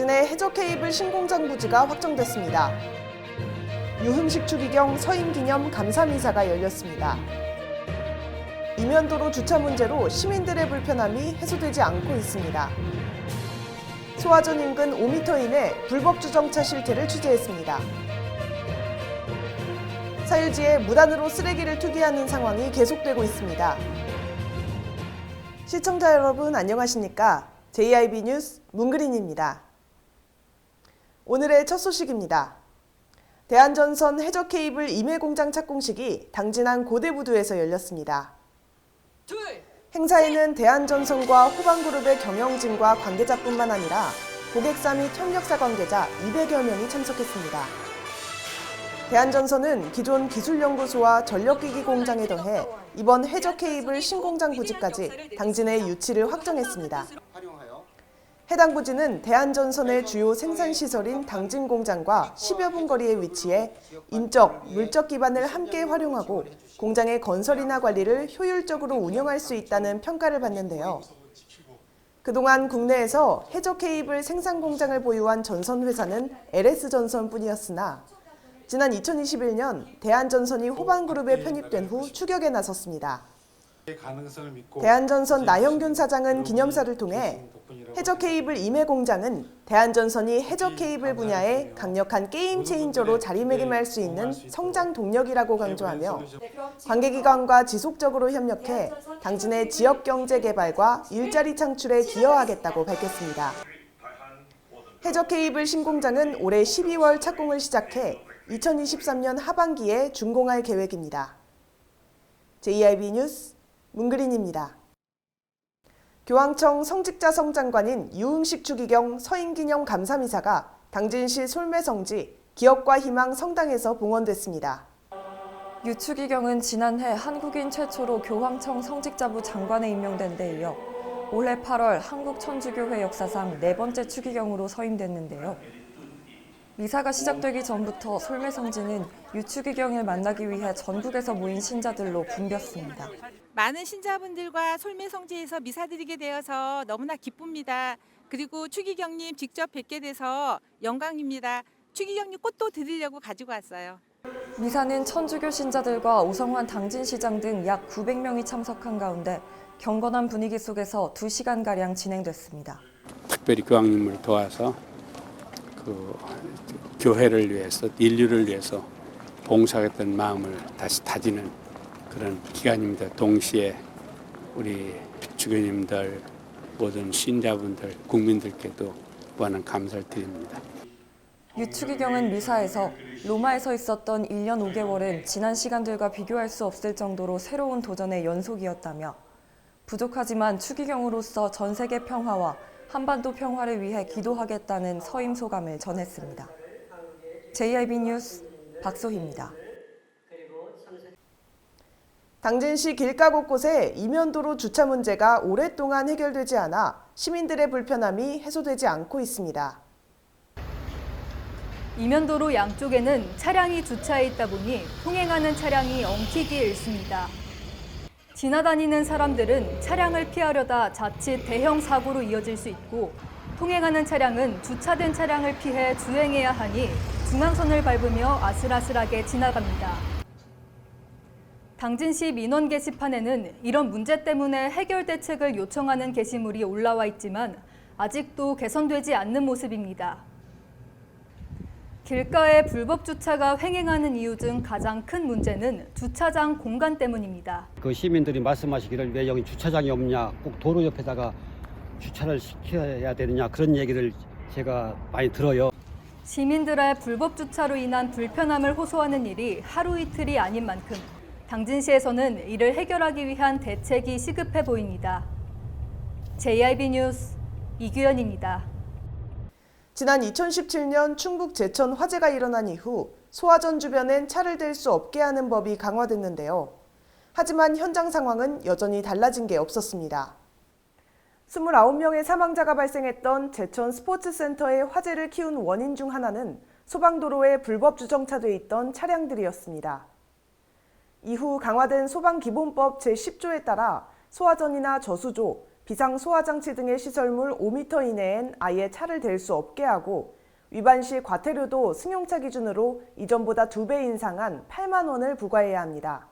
당진의 해저케이블 신공장 부지가 확정됐습니다. 유흥식 추기경 서임 기념 감사미사가 열렸습니다. 이면도로 주차 문제로 시민들의 불편함이 해소되지 않고 있습니다. 소화전 인근 5m 이내 불법 주정차 실태를 취재했습니다. 사유지에 무단으로 쓰레기를 투기하는 상황이 계속되고 있습니다. 시청자 여러분 안녕하십니까? JIB 뉴스 문그린입니다. 오늘의 첫 소식입니다. 대한전선 해저케이블 임해공장 착공식이 당진항 고대부두에서 열렸습니다. 행사에는 대한전선과 호방그룹의 경영진과 관계자뿐만 아니라 고객사 및 협력사 관계자 200여 명이 참석했습니다. 대한전선은 기존 기술연구소와 전력기기 공장에 더해 이번 해저케이블 신공장 부지까지 당진의 유치를 확정했습니다. 해당 부지는 대한전선의 주요 생산시설인 당진 공장과 10여 분 거리에 위치해 인적, 물적 기반을 함께 활용하고 공장의 건설이나 관리를 효율적으로 운영할 수 있다는 평가를 받는데요. 그동안 국내에서 해저케이블 생산 공장을 보유한 전선회사는 LS전선뿐이었으나 지난 2021년 대한전선이 호방그룹에 편입된 후 추격에 나섰습니다. 대한전선 나형균 사장은 기념사를 통해 해저케이블 임해공장은 대한전선이 해저케이블 분야에 강력한 게임 체인저로 자리매김할 수 있는 성장 동력이라고 강조하며 관계기관과 지속적으로 협력해 당진의 지역경제 개발과 일자리 창출에 기여하겠다고 밝혔습니다. 해저케이블 신공장은 올해 12월 착공을 시작해 2023년 하반기에 준공할 계획입니다. JIB 뉴스 문그린입니다. 교황청 성직자 성장관인 유흥식 추기경 서임기념 감사미사가 당진시 솔매성지 기업과 희망 성당에서 봉헌됐습니다. 유 추기경은 지난해 한국인 최초로 교황청 성직자부 장관에 임명된 데 이어 올해 8월 한국천주교회 역사상 4번째 추기경으로 서임됐는데요. 미사가 시작되기 전부터 솔매성지는 유 추기경을 만나기 위해 전국에서 모인 신자들로 붐볐습니다. 많은 신자분들과 솔매성지에서 미사드리게 되어서 너무나 기쁩니다. 그리고 추기경님 직접 뵙게 돼서 영광입니다. 추기경님 꽃도 드리려고 가지고 왔어요. 미사는 천주교 신자들과 오성환 당진시장 등 약 900명이 참석한 가운데 경건한 분위기 속에서 2시간가량 진행됐습니다. 특별히 교황님을 도와서 교회를 위해서, 인류를 위해서 봉사하겠다는 마음을 다시 다지는 그런 기간입니다. 동시에 우리 주교님들, 모든 신자분들, 국민들께도 무한한 감사를 드립니다. 유 추기경은 미사에서 로마에서 있었던 1년 5개월은 지난 시간들과 비교할 수 없을 정도로 새로운 도전의 연속이었다며 부족하지만 추기경으로서 전 세계 평화와 한반도 평화를 위해 기도하겠다는 서임 소감을 전했습니다. JIB 뉴스 박소희입니다. 당진시 길가 곳곳에 이면도로 주차 문제가 오랫동안 해결되지 않아 시민들의 불편함이 해소되지 않고 있습니다. 이면도로 양쪽에는 차량이 주차해 있다 보니 통행하는 차량이 엉키기 일쑤입니다. 지나다니는 사람들은 차량을 피하려다 자칫 대형 사고로 이어질 수 있고 통행하는 차량은 주차된 차량을 피해 주행해야 하니 중앙선을 밟으며 아슬아슬하게 지나갑니다. 당진시 민원 게시판에는 이런 문제 때문에 해결 대책을 요청하는 게시물이 올라와 있지만 아직도 개선되지 않는 모습입니다. 길가에 불법 주차가 횡행하는 이유 중 가장 큰 문제는 주차장 공간 때문입니다. 그 시민들이 말씀하시기를 왜 여기 주차장이 없냐, 꼭 도로 옆에다가 주차를 시켜야 되느냐 그런 얘기를 제가 많이 들어요. 시민들의 불법 주차로 인한 불편함을 호소하는 일이 하루 이틀이 아닌 만큼 당진시에서는 이를 해결하기 위한 대책이 시급해 보입니다. JIB 뉴스 이규현입니다. 지난 2017년 충북 제천 화재가 일어난 이후 소화전 주변엔 차를 댈 수 없게 하는 법이 강화됐는데요. 하지만 현장 상황은 여전히 달라진 게 없었습니다. 29명의 사망자가 발생했던 제천 스포츠센터의 화재를 키운 원인 중 하나는 소방도로에 불법 주정차돼 있던 차량들이었습니다. 이후 강화된 소방기본법 제10조에 따라 소화전이나 저수조, 비상소화장치 등의 시설물 5m 이내엔 아예 차를 댈 수 없게 하고 위반 시 과태료도 승용차 기준으로 이전보다 2배 인상한 8만 원을 부과해야 합니다.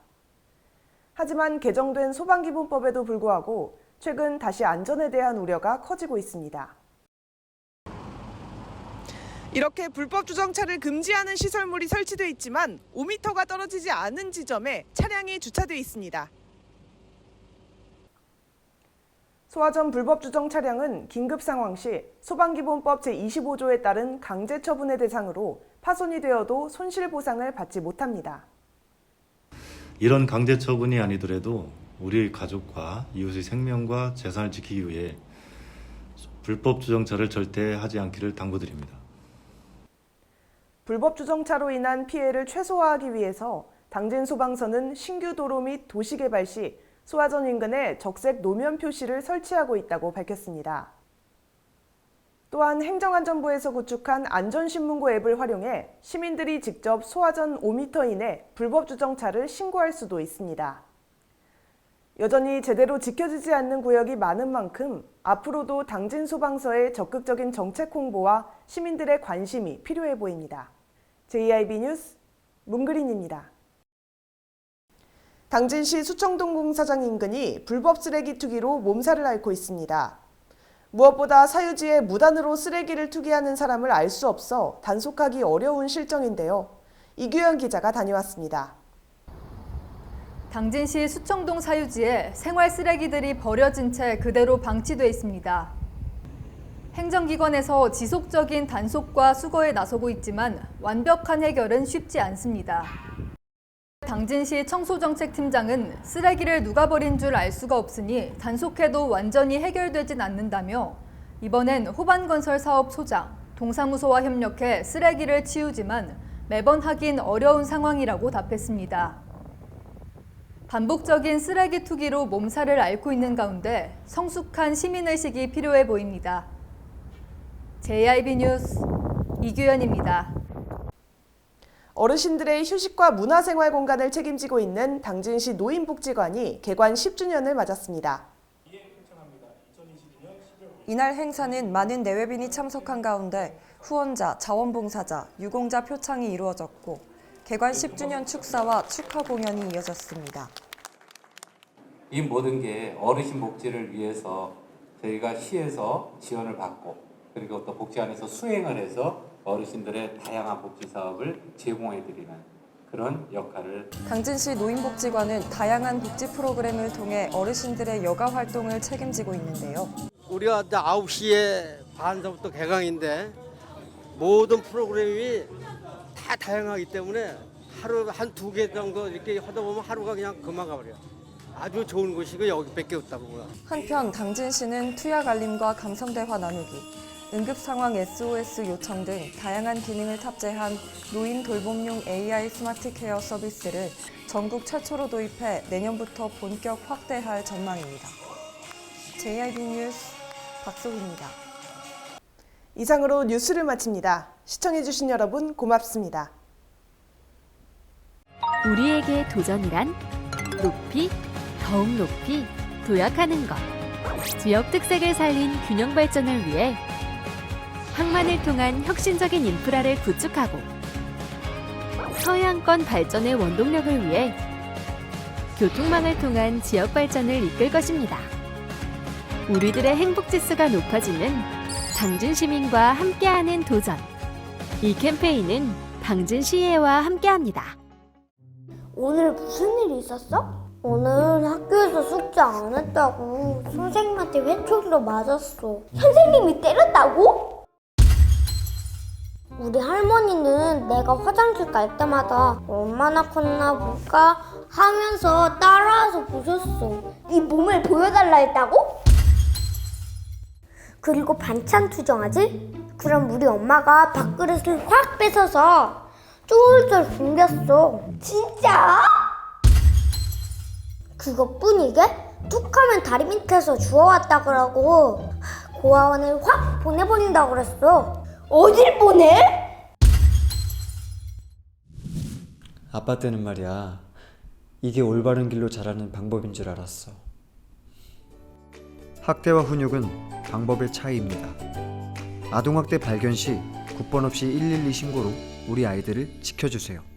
하지만 개정된 소방기본법에도 불구하고 최근 다시 안전에 대한 우려가 커지고 있습니다. 이렇게 불법 주정차를 금지하는 시설물이 설치되어 있지만 5m가 떨어지지 않은 지점에 차량이 주차되어 있습니다. 소화전 불법 주정 차량은 긴급 상황 시 소방기본법 제25조에 따른 강제 처분의 대상으로 파손이 되어도 손실 보상을 받지 못합니다. 이런 강제 처분이 아니더라도 우리 가족과 이웃의 생명과 재산을 지키기 위해 불법 주정차를 절대 하지 않기를 당부드립니다. 불법 주정차로 인한 피해를 최소화하기 위해서 당진소방서는 신규 도로 및 도시개발 시 소화전 인근에 적색 노면 표시를 설치하고 있다고 밝혔습니다. 또한 행정안전부에서 구축한 안전신문고 앱을 활용해 시민들이 직접 소화전 5m 이내 불법 주정차를 신고할 수도 있습니다. 여전히 제대로 지켜지지 않는 구역이 많은 만큼 앞으로도 당진소방서의 적극적인 정책 홍보와 시민들의 관심이 필요해 보입니다. JIB 뉴스 문그린입니다. 당진시 수청동 공사장 인근이 불법 쓰레기 투기로 몸살을 앓고 있습니다. 무엇보다 사유지에 무단으로 쓰레기를 투기하는 사람을 알 수 없어 단속하기 어려운 실정인데요. 이규현 기자가 다녀왔습니다. 당진시 수청동 사유지에 생활 쓰레기들이 버려진 채 그대로 방치돼 있습니다. 행정기관에서 지속적인 단속과 수거에 나서고 있지만 완벽한 해결은 쉽지 않습니다. 당진시 청소정책팀장은 쓰레기를 누가 버린 줄 알 수가 없으니 단속해도 완전히 해결되진 않는다며 이번엔 호반건설 사업 소장, 동사무소와 협력해 쓰레기를 치우지만 매번 하긴 어려운 상황이라고 답했습니다. 반복적인 쓰레기 투기로 몸살을 앓고 있는 가운데 성숙한 시민의식이 필요해 보입니다. JIB 뉴스 이규현입니다. 어르신들의 휴식과 문화생활 공간을 책임지고 있는 당진시 노인복지관이 개관 10주년을 맞았습니다. 이날 행사는 많은 내외빈이 참석한 가운데 후원자, 자원봉사자, 유공자 표창이 이루어졌고 개관 10주년 축사와 축하 공연이 이어졌습니다. 이 모든 게 어르신 복지를 위해서 저희가 시에서 지원을 받고 그리고 또 복지관에서 수행을 해서 어르신들의 다양한 복지 사업을 제공해드리는 그런 역할을. 당진시 노인복지관은 다양한 복지 프로그램을 통해 어르신들의 여가 활동을 책임지고 있는데요. 우리가 이제 9시에 반서부터 개강인데 모든 프로그램이 다 다양하기 때문에 하루 한 2개 정도 이렇게 하다 보면 하루가 그냥 금방 가버려요. 아주 좋은 곳이고 여기밖에 없다고요. 한편 당진시는 투약 알림과 감성대화 나누기, 응급상황 SOS 요청 등 다양한 기능을 탑재한 노인 돌봄용 AI 스마트 케어 서비스를 전국 최초로 도입해 내년부터 본격 확대할 전망입니다. JIB 뉴스 박소희입니다. 이상으로 뉴스를 마칩니다. 시청해주신 여러분 고맙습니다. 우리에게 도전이란 높이, 더욱 높이 도약하는 것. 지역 특색을 살린 균형 발전을 위해 항만을 통한 혁신적인 인프라를 구축하고 서해안권 발전의 원동력을 위해 교통망을 통한 지역 발전을 이끌 것입니다. 우리들의 행복 지수가 높아지는 당진 시민과 함께하는 도전. 이 캠페인은 당진시의회와 함께합니다. 오늘 무슨 일이 있었어? 오늘 학교에서 숙제 안 했다고 선생님한테 회초리로 맞았어. 선생님이 때렸다고? 우리 할머니는 내가 화장실 갈 때마다 얼마나 컸나 볼까 하면서 따라와서 보셨어. 네 몸을 보여달라 했다고? 그리고 반찬 투정하지? 그럼 우리 엄마가 밥그릇을 확 뺏어서 쫄쫄 굶겼어. 진짜? 그것뿐이게? 툭하면 다리 밑에서 주워왔다 그러고 고아원을 확 보내버린다고 그랬어. 어딜 보내? 아빠 때는 말이야, 이게 올바른 길로 자라는 방법인 줄 알았어. 학대와 훈육은 방법의 차이입니다. 아동학대 발견 시 국번 없이 112 신고로 우리 아이들을 지켜주세요.